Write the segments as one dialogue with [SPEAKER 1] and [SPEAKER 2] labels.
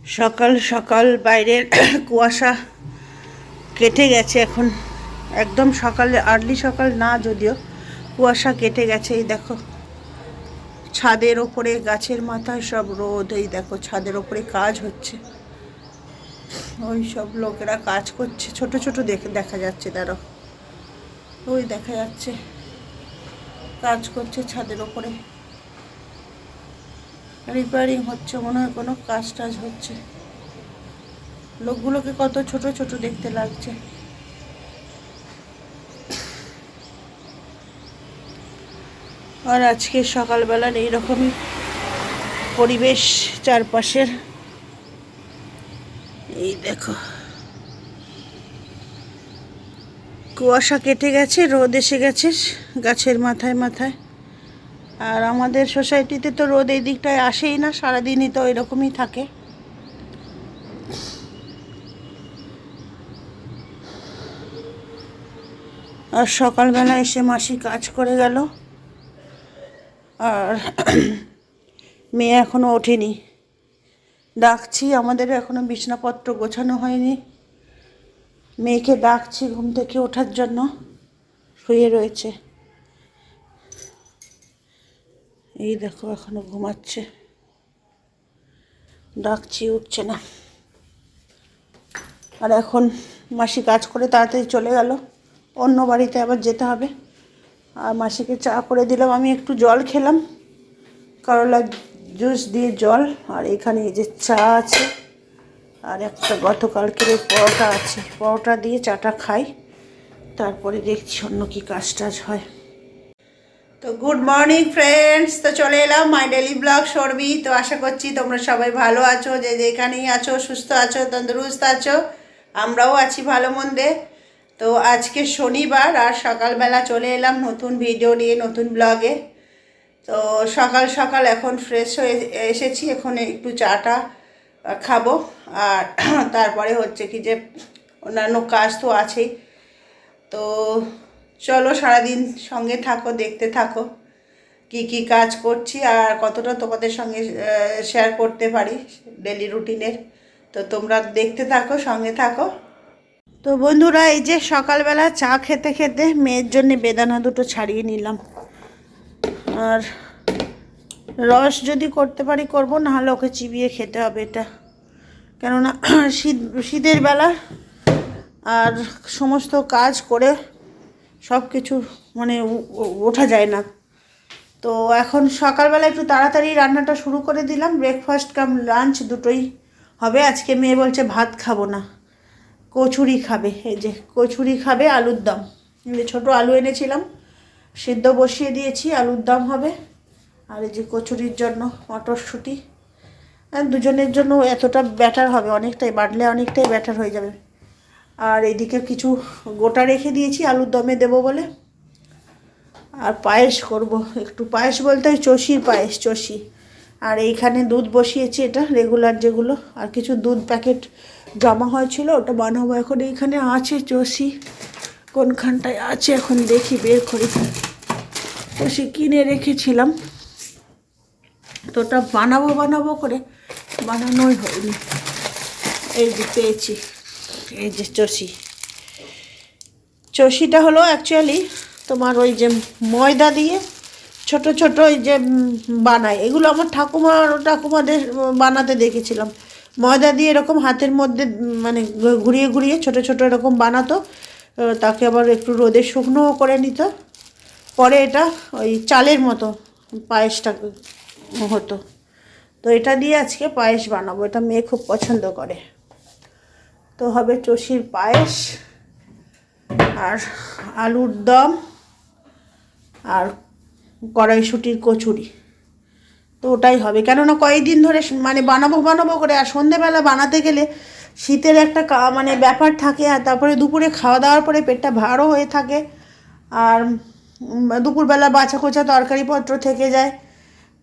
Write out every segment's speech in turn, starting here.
[SPEAKER 1] সকাল সকাল বাইরের কুয়াশা কেটে গেছে এখন, একদম সকালে আর্লি সকাল না যদিও কুয়াশা কেটে গেছে। এই দেখো ছাদের ওপরে গাছের মাথায় সব রোদ, এই দেখো ছাদের ওপরে কাজ হচ্ছে, ওই সব লোকেরা কাজ করছে, ছোট ছোট দেখা যাচ্ছে, তারা ওই দেখা যাচ্ছে কাজ করছে ছাদের ওপরে, রিপেয়ারিং হচ্ছে মনে হয়, কোনো কাজ টাজ হচ্ছে। লোকগুলোকে কত ছোট ছোট দেখতে লাগছে। আর আজকে সকালবেলার এইরকমই পরিবেশ চারপাশের। এই দেখো কুয়াশা কেটে গেছে, রোদ এসে গেছে গাছের মাথায় মাথায়। আর আমাদের সোসাইটিতে তো রোদ এই দিকটায় আসেই না, সারাদিনই তো এরকমই থাকে। আর সকালবেলা এসে মাসি কাজ করে গেল, আর মেয়ে এখনও ওঠেনি, ডাকছি। আমাদের এখনও বিছানাপত্র গোছানো হয়নি, মেয়েকে ডাকছি ঘুম থেকে ওঠার জন্য, শুয়ে রয়েছে। এই দেখো এখনো ঘুমাচ্ছে, ডাকছি উঠছে না। আর এখন মাসি কাজ করে তাড়াতাড়ি চলে গেল, অন্য বাড়িতে আবার যেতে হবে। আর মাসিকে চা করে দিলাম, আমি একটু জল খেলাম, করলা জুস দিয়ে জল। আর এখানে এই যে চা আছে, আর একটা গতকালকের পরোটা আছে, পরোটা দিয়ে চাটা খাই, তারপরে দেখছি অন্য কি কাজ টাজ হয়। তো গুড মর্নিং ফ্রেন্ডস, তো চলে এলাম মাই ডেলি ব্লগ সরবি। তো আশা করছি তোমরা সবাই ভালো আছো, যে যেখানেই আছো সুস্থ আছো, তন্দুরুস্ত আছো, আমরাও আছি ভালো মন্দে। তো আজকে শনিবার, আর সকালবেলা চলে এলাম নতুন ভিডিও নিয়ে, নতুন ব্লগে। তো সকাল সকাল এখন ফ্রেশ হয়ে এসেছি, এখন একটু চাটা খাবো। আর তারপরে হচ্ছে কি যে অন্যান্য কাজ তো আছেই। তো চলো সারাদিন সঙ্গে থাকো, দেখতে থাকো কি কি কাজ করছি আর কতটা তোমাদের সঙ্গে শেয়ার করতে পারি ডেলি রুটিনের। তো তোমরা দেখতে থাকো, সঙ্গে থাকো। তো বন্ধুরা, এই যে সকালবেলা চা খেতে খেতে মেয়ের জন্য বেদানা দুটো ছাড়িয়ে নিলাম। আর রস যদি করতে পারি করবো, নাহলে ওকে চিবিয়ে খেতে হবে এটা, কেননা শীতের বেলা আর সমস্ত কাজ করে সব কিছু মানে ওঠা যায় না। তো এখন সকালবেলা একটু তাড়াতাড়ি রান্নাটা শুরু করে দিলাম, ব্রেকফাস্ট কাম লাঞ্চ দুটোই হবে। আজকে মেয়ে বলছে ভাত খাবো না, কচুরি খাবে। এই যে কচুরি খাবে, আলুর দম, এই যে ছোটো আলু এনেছিলাম, সিদ্ধ বসিয়ে দিয়েছি, আলুর দম হবে। আর এই যে কচুরির জন্য মটরশুঁটি, দুজনের জন্য এতটা ব্যাটার হবে, অনেকটাই বাটলে অনেকটাই ব্যাটার হয়ে যাবে। আর এদিকে কিছু গোটা রেখে দিয়েছি আলুর দমে দেবো বলে। আর পায়েস করব, একটু পায়েস বলতে ওই চষির পায়েস, চষি। আর এইখানে দুধ বসিয়েছি, এটা রেগুলার যেগুলো, আর কিছু দুধ প্যাকেট জমা হয়েছিল ওটা বানাবো। এখন এইখানে আছে চষি, কোনখানটায় আছে এখন দেখি, বের করি। চষি কিনে রেখেছিলাম, তো ওটা বানাবো করে বানানোই হয়নি। এই যে পেয়েছি, এই যে চষিটা হলো অ্যাকচুয়ালি তোমার ওই যে ময়দা দিয়ে ছোট ছোট ওই যে বানায়, এগুলো আমার ঠাকুমাদের বানাতে দেখেছিলাম। ময়দা দিয়ে এরকম হাতের মধ্যে মানে ঘুরিয়ে ঘুরিয়ে ছোট ছোট এরকম বানাতো, তাকে আবার একটু রোদে শুকনোও করে নিত, পরে এটা ওই চালের মতো পায়েসটা হতো। তো এটা দিয়ে আজকে পায়েস বানাবো, এটা মেয়ে খুব পছন্দ করে। তো হবে চষির পায়েস আর আলুর দম আর কড়াইশুঁটির কচুরি। তো ওটাই হবে, কেননা কয়েকদিন ধরে মানে বানাবো করে, আর সন্ধেবেলা বানাতে গেলে শীতের একটা মানে ব্যাপার থাকে, আর তারপরে দুপুরে খাওয়া দাওয়ার পরে পেটটা ভারও হয়ে থাকে, আর দুপুরবেলা বাছা কোচা তরকারিপত্র থেকে যায়।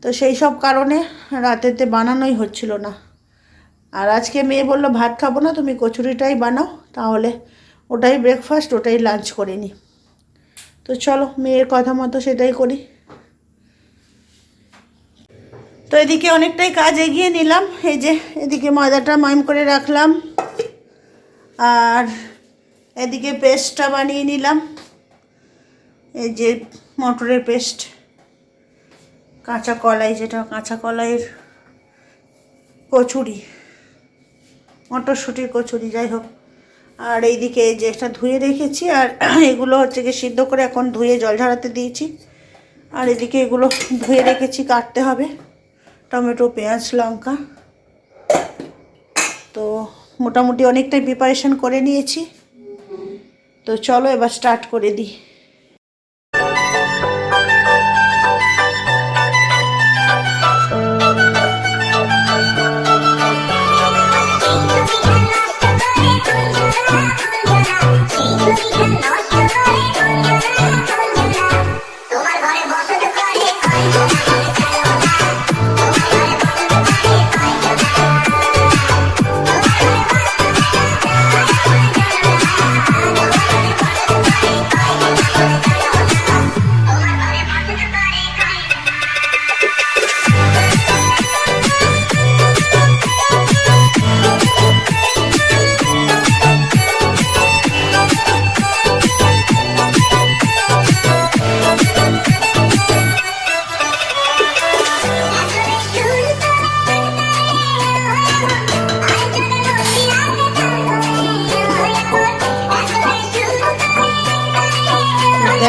[SPEAKER 1] তো সেই সব কারণে রাতেতে বানানোই হচ্ছিল না। আর আজকে মেয়ে বললো ভাত খাবো না, তুমি কচুরিটাই বানাও, তাহলে ওটাই ব্রেকফাস্ট, ওটাই লাঞ্চ করে নিই। তো চলো মেয়ের কথা মতো সেটাই করি। তো এদিকে অনেকটাই কাজ এগিয়ে নিলাম। এই যে এদিকে ময়দাটা ময়ম করে রাখলাম, আর এদিকে পেস্টটা বানিয়ে নিলাম। এই যে মটরের পেস্ট, কাঁচা কলাই, যেটা কাঁচা কলাইয়ের কচুরি, মটরশুঁটির কচুরি, যাই হোক। আর এইদিকে এই যে এটা ধুয়ে রেখেছি, আর এগুলো হচ্ছে কি সিদ্ধ করে এখন ধুয়ে জল ঝরাতে দিয়েছি। আর এদিকে এগুলো ধুয়ে রেখেছি, কাটতে হবে, টমেটো, পেঁয়াজ, লঙ্কা। তো মোটামুটি অনেকটাই প্রিপারেশন করে নিয়েছি। তো চলো এবার স্টার্ট করে দিই।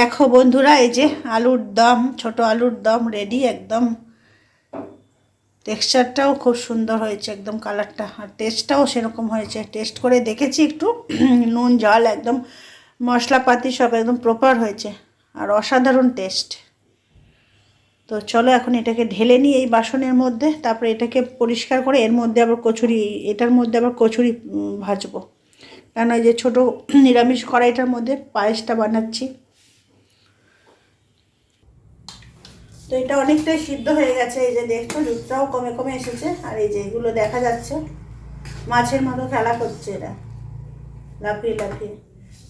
[SPEAKER 1] দেখো বন্ধুরা, এই যে আলুর দম, ছোট আলুর দম রেডি একদম। টেক্সচারটাও খুব সুন্দর হয়েছে, একদম কালারটা, আর টেস্টটাও সেরকম হয়েছে। টেস্ট করে দেখেছি একটু, নুন ঝাল একদম মশলাপাতি সব একদম প্রপার হয়েছে, আর অসাধারণ টেস্ট। তো চলো এখন এটাকে ঢেলে নিই এই বাসনের মধ্যে, তারপরে এটাকে পরিষ্কার করে এর মধ্যে আবার কচুরি, এটার মধ্যে আবার কচুরি ভাজবো। কারণ এই যে ছোটো নিরামিষ কড়াইটার মধ্যে পায়েসটা বানাচ্ছি। তো এটা অনেকটাই সিদ্ধ হয়ে গেছে, এই যে দেখছো দুধটাও কমে কমে এসেছে। আর এই যে এগুলো দেখা যাচ্ছে মাছের মতো খেলা করছে এরা, লাফিয়ে লাফিয়ে।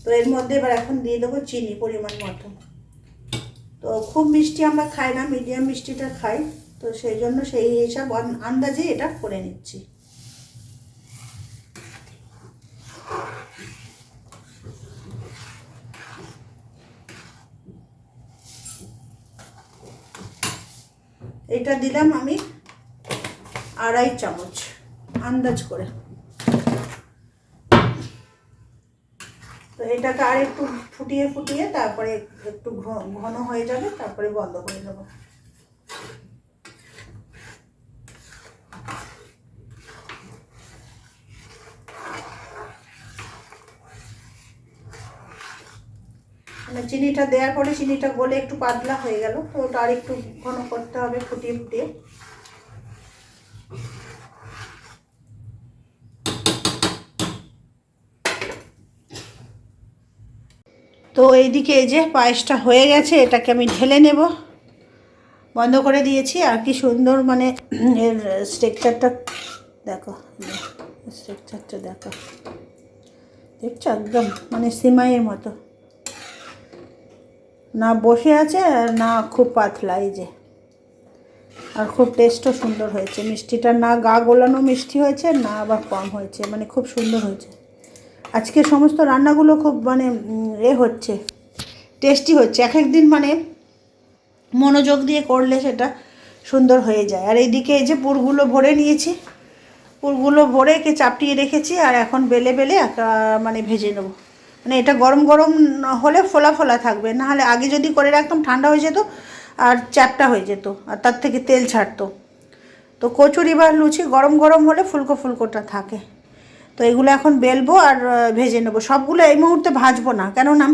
[SPEAKER 1] তো এর মধ্যে এবার এখন দিয়ে দেবো চিনি পরিমাণ মতো। তো খুব মিষ্টি আমরা খাই না, মিডিয়াম মিষ্টিটা খাই, তো সেই জন্য সেই হিসাব আন্দাজে এটা করে নিচ্ছি। এটা দিলাম আমি 2.5 চামচ আন্দাজ করে। তো এটাকে আর একটু ফুটিয়ে ফুটিয়ে তারপরে একটু ঘন হয়ে যাবে, তারপরে বন্ধ করে দেবো। মানে চিনিটা দেওয়ার পরে চিনিটা গলে একটু পাতলা হয়ে গেল, তো ওটা আর একটু ঘন করতে হবে ফুটিয়ে ফুটিয়ে। তো এইদিকে এই যে পায়েসটা হয়ে গেছে, এটাকে আমি ঢেলে নেব। বন্ধ করে দিয়েছি। আর কি সুন্দর মানে এর স্ট্রাকচারটা দেখো, স্ট্রাকচারটা দেখো, দেখছো একদম মানে সিমাইয়ের মতো, না বসে আছে না খুব পাতলা, এই যে। আর খুব টেস্টও সুন্দর হয়েছে, মিষ্টিটা না গা গোলানো মিষ্টি হয়েছে, না আবার কম হয়েছে, মানে খুব সুন্দর হয়েছে। আজকে সমস্ত রান্নাগুলো খুব মানে হচ্ছে, টেস্টি হচ্ছে। এক একদিন মানে মনোযোগ দিয়ে করলে সেটা সুন্দর হয়ে যায়। আর এইদিকে এই যে পুরগুলো ভরে নিয়েছি, পুরগুলো ভরে একে চাপটিয়ে রেখেছি, আর এখন বেলে বেলে মানে ভেজে নেব। মানে এটা গরম গরম হলে ফোলা ফোলা থাকবে, নাহলে আগে যদি করে রাখতাম ঠান্ডা হয়ে যেত আর চ্যাপটা হয়ে যেত, আর তার থেকে তেল ছাড়তো। তো কচুরি বা লুচি গরম গরম হলে ফুলকো ফুলকোটা থাকে। তো এগুলো এখন বেলবো আর ভেজে নেবো। সবগুলো এই মুহূর্তে ভাজবো না, কেননা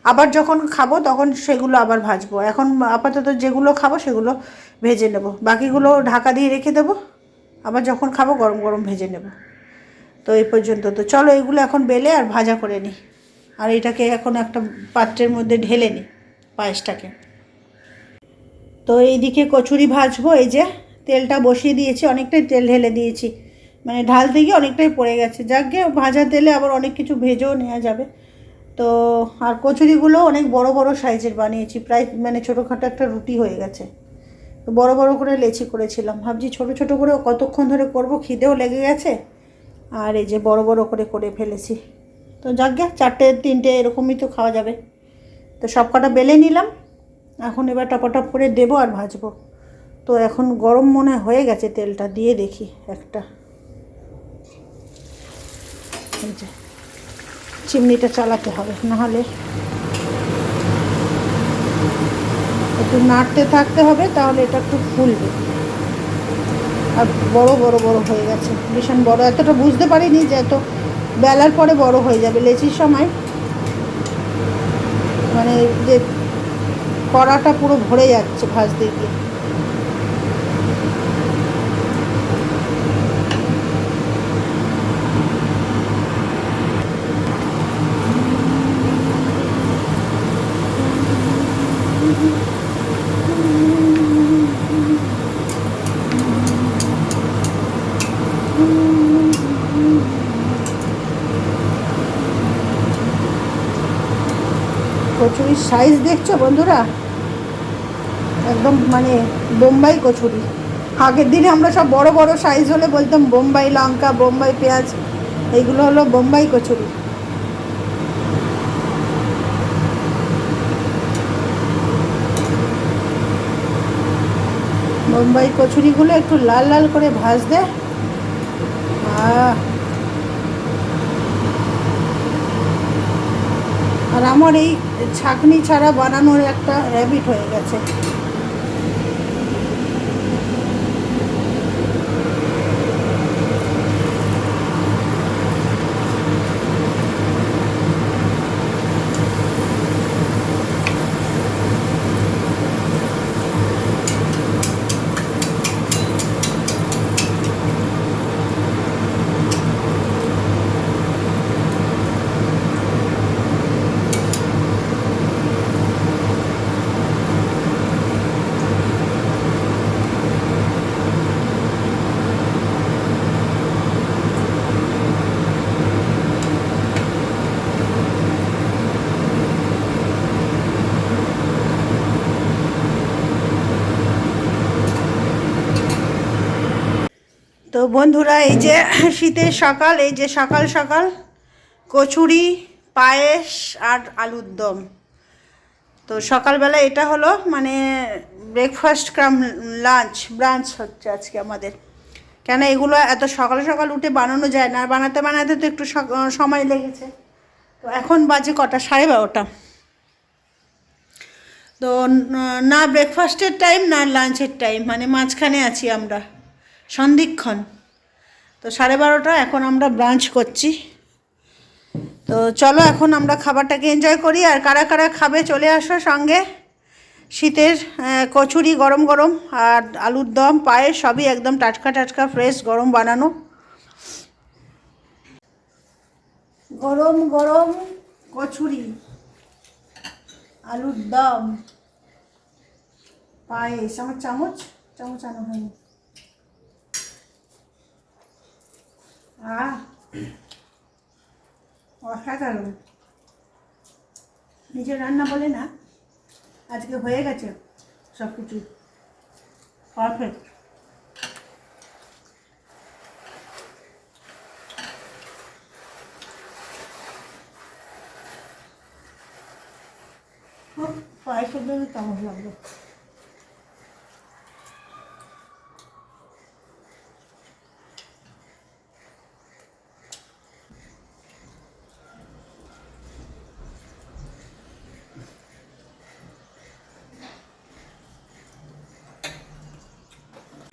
[SPEAKER 1] আবার যখন খাবো তখন সেগুলো আবার ভাজবো। এখন আপাতত যেগুলো খাবো সেগুলো ভেজে নেব, বাকিগুলো ঢাকা দিয়ে রেখে দেবো, আবার যখন খাবো গরম গরম ভেজে নেব। তো এই পর্যন্ত। তো চলো এগুলো এখন বেলে আর ভাজা করে নিই, আর এটাকে এখন একটা পাত্রের মধ্যে ঢেলে নিই পায়েসটাকে। তো এইদিকে কচুরি ভাজবো, এই যে তেলটা বসিয়ে দিয়েছি, অনেকটাই তেল ঢেলে দিয়েছি, মানে ঢালতে গিয়ে অনেকটাই পড়ে গেছে। যাকে ভাজা তেলে আবার অনেক কিছু ভেজেও নেওয়া যাবে। তো আর কচুরিগুলো অনেক বড় বড় সাইজের বানিয়েছি, প্রায় মানে ছোটোখাটো একটা রুটি হয়ে গেছে। বড় বড় করে লেচি করেছিলাম, ভাবছি ছোট ছোট করে কতক্ষণ ধরে করব, খিদেও লেগে গেছে। আর এই যে বড় বড় করে করে ফেলেছি। তো যাক গে, 4টে 3টে এরকমই তো খাওয়া যাবে। তো সব কটা বেলে নিলাম, এখন এবার টপাটপ করে দেবো আর ভাজবো। তো এখন গরম মনে হয়ে গেছে, তেলটা দিয়ে দেখি একটা। এই যে চিমনিটা চালাতে হবে, নাহলে একটু নাড়তে থাকতে হবে, তাহলে এটা একটু ফুলবে। আর বড় বড় বড় হয়ে গেছে, ভীষণ বড়। এতটা বুঝতে পারিনি যে এত বেলার পরে বড় হয়ে যাবে। লেচির সময় মানে যে কড়াটা পুরো ভরে যাচ্ছে ভাজতে গিয়ে। কচুরির সাইজ দেখছো বন্ধুরা, একদম মানে বোম্বাই কচুরি। আগের দিনে আমরা সব বড় বড় সাইজ হলে বলতাম বোম্বাই লঙ্কা, বোম্বাই পেঁয়াজ, এইগুলো হলো বোম্বাই কচুরি। বোম্বাই কচুরিগুলো একটু লাল লাল করে ভাজতে, আর আমার এই ছাঁকনি ছাড়া বানানোর একটা হ্যাবিট হয়ে গেছে। তো বন্ধুরা, এই যে শীতের সকাল, এই যে সকাল সকাল কচুরি, পায়েস আর আলুর দম। তো সকালবেলা এটা হলো মানে ব্রেকফাস্ট কাম লাঞ্চ, ব্রাঞ্চ হচ্ছে আজকে আমাদের। কেন এগুলো এত সকাল সকাল উঠে বানানো যায় না, বানাতে বানাতে তো একটু সময় লেগেছে। তো এখন বাজে কটা, 12:30। তো না ব্রেকফাস্টের টাইম না লাঞ্চের টাইম, মানে মাঝখানে আছি আমরা, সন্ধিক্ষণ। তো 12:30 এখন আমরা ব্রাঞ্চ করছি। তো চলো এখন আমরা খাবারটাকে এনজয় করি। আর কারা কারা খাবে চলে আসো সঙ্গে। শীতের কচুরি গরম গরম, আর আলুর দম, পায়েস সবই একদম টাটকা টাটকা ফ্রেশ গরম বানানো। গরম গরম কচুরি, আলুর দম, পায়েস। আমার চামচ চামচ আনা হয়নি। অসাধারণ। নিজের রান্না বলে না, আজকে হয়ে গেছে সব কিছু পারফেক্ট। পায়েসের জন্য কেমন লাগলো।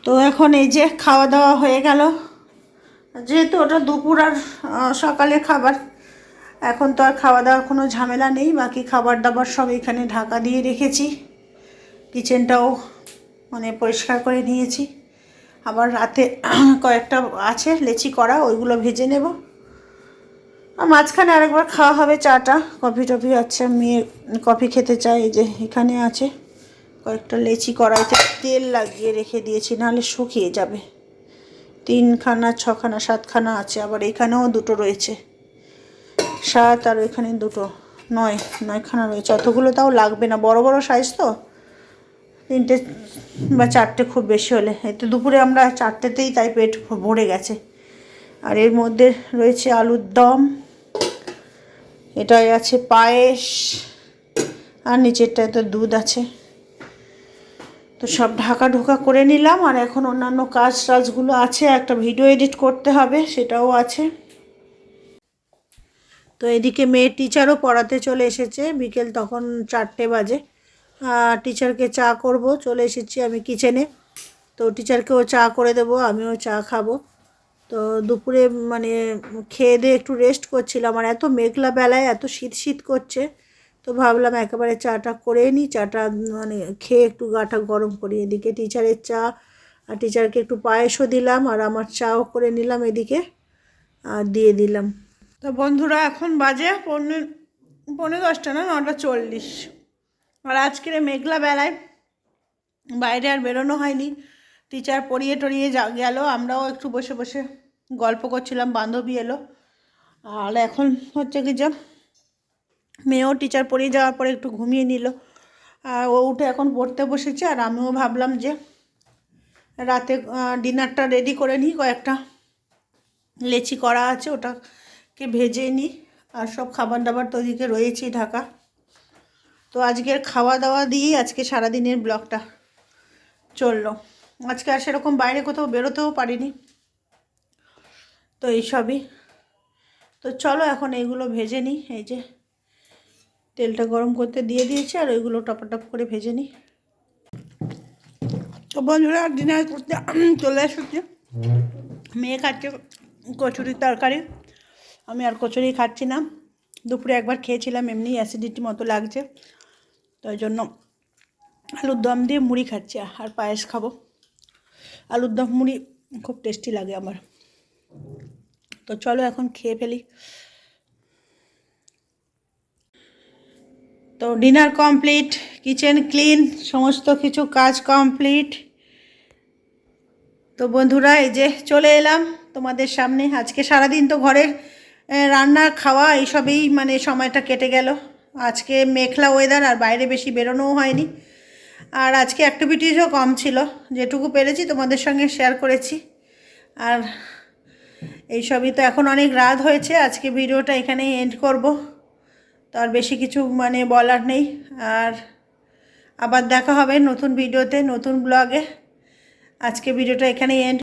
[SPEAKER 1] তো এখন এই যে খাওয়া দাওয়া হয়ে গেল, যেহেতু ওটা দুপুর আর সকালে খাবার, এখন তো আর খাওয়া দাওয়ার কোনো ঝামেলা নেই। বাকি খাবার দাবার সব এখানে ঢাকা দিয়ে রেখেছি, কিচেনটাও মানে পরিষ্কার করে নিয়েছি। আবার রাতে কয়েকটা আছে লেচি করা, ওইগুলো ভেজে নেব। আর মাঝখানে আরেকবার খাওয়া হবে চাটা, কফি টফি আছে, মেয়ে কফি খেতে চায়। এই যে এখানে আছে কয়েকটা লেচি, কড়াইতে তেল লাগিয়ে রেখে দিয়েছি, নাহলে শুকিয়ে যাবে। 3খানা 6খানা 7খানা আছে, আবার এখানেও 2টো রয়েছে, 7 আর এখানে 2টো, 9খানা রয়েছে। অতগুলো তাও লাগবে না, বড় বড় সাইজ তো, 3টে বা 4টে খুব বেশি হলে। এই তো দুপুরে আমরা 4টেতেই তাই পেট ভরে গেছে। আর এর মধ্যে রয়েছে আলুর দম, এটাই আছে পায়েস, আর নিচেরটায় তো দুধ আছে। তো সব ঢাকা ঢোকা করে নিলাম। আর এখন অন্যান্য কাজগুলো আছে, একটা ভিডিও এডিট করতে হবে, সেটাও আছে। তো এদিকে মেয়ের টিচারও পড়াতে চলে এসেছে, বিকেল তখন 4টে বাজে। টিচারকে চা করব, চলে এসেছি আমি কিচেনে। তো টিচারকেও চা করে দেবো, আমিও চা খাবো। তো দুপুরে মানে খেয়ে দিয়ে একটু রেস্ট করছিলাম, আর এত মেঘলা বেলায় এত শীত শীত করছে। তো ভাবলাম একেবারে চাটা করে নিই, চাটা মানে খেয়ে একটু গাটা গরম করি। এদিকে টিচারের চা, আর টিচারকে একটু পায়েসও দিলাম, আর আমার চাও করে নিলাম এদিকে, আর দিয়ে দিলাম। তো বন্ধুরা এখন বাজে পৌনে 10টা না, 9:40। আর আজকের মেঘলা বেলায় বাইরে আর বেরোনো হয়নি। টিচার পড়িয়ে টড়িয়ে গেল, আমরাও একটু বসে বসে গল্প করছিলাম, বান্ধবী এলো। আর এখন হচ্ছে কি যে মেয়েও টিচার পড়িয়ে যাওয়ার পরে একটু ঘুমিয়ে নিল, আর ও উঠে এখন পড়তে বসেছে। আর আমিও ভাবলাম যে রাতে ডিনারটা রেডি করে নিই, কয়েকটা লেচি করা আছে, ওটাকে ভেজে নিই। আর সব খাবার দাবার তো ওদিকে রয়েছেই ঢাকা। তো আজকের খাওয়া দাওয়া দিয়েই আজকে সারাদিনের ব্লগটা চললো। আজকে আর সেরকম বাইরে কোথাও বেরোতেও পারিনি। তো এইসবই। তো চলো এখন এইগুলো ভেজে নিই। এই যে তেলটা গরম করতে দিয়ে দিয়েছি, আর ওইগুলো টপাটপ করে ভেজে নিই। তো বন্ধুরা ডিনার করতে চলে এসেছি। মেয়ে খাচ্ছে কচুরির তরকারি, আমি আর কচুরি খাচ্ছি না। দুপুরে একবার খেয়েছিলাম, এমনি অ্যাসিডিটি মতো লাগছে, তো ওই জন্য আলুর দম দিয়ে মুড়ি খাচ্ছি, আর পায়েস খাবো। আলুর দম মুড়ি খুব টেস্টি লাগে আমার। তো চলো এখন খেয়ে ফেলি। তো ডিনার কমপ্লিট, কিচেন ক্লিন, সমস্ত কিছু কাজ কমপ্লিট। তো বন্ধুরা এই যে চলে এলাম তোমাদের সামনে। আজকে সারাদিন তো ঘরের রান্না খাওয়া এইসবেই মানে সময়টা কেটে গেল। আজকে মেঘলা ওয়েদার, আর বাইরে বেশি বেরোনোও হয়নি। আর আজকে অ্যাক্টিভিটিসও কম ছিল, যেটুকু পেরেছি তোমাদের সঙ্গে শেয়ার করেছি। আর এইসবই। তো এখন অনেক রাত হয়েছে, আজকে ভিডিওটা এখানেই এন্ড করব। তো আর বেশি কিছু মানে বলার নেই। আর আবার দেখা হবে নতুন ভিডিওতে, নতুন ব্লগে। আজকে ভিডিওটা এখানেই এন্ড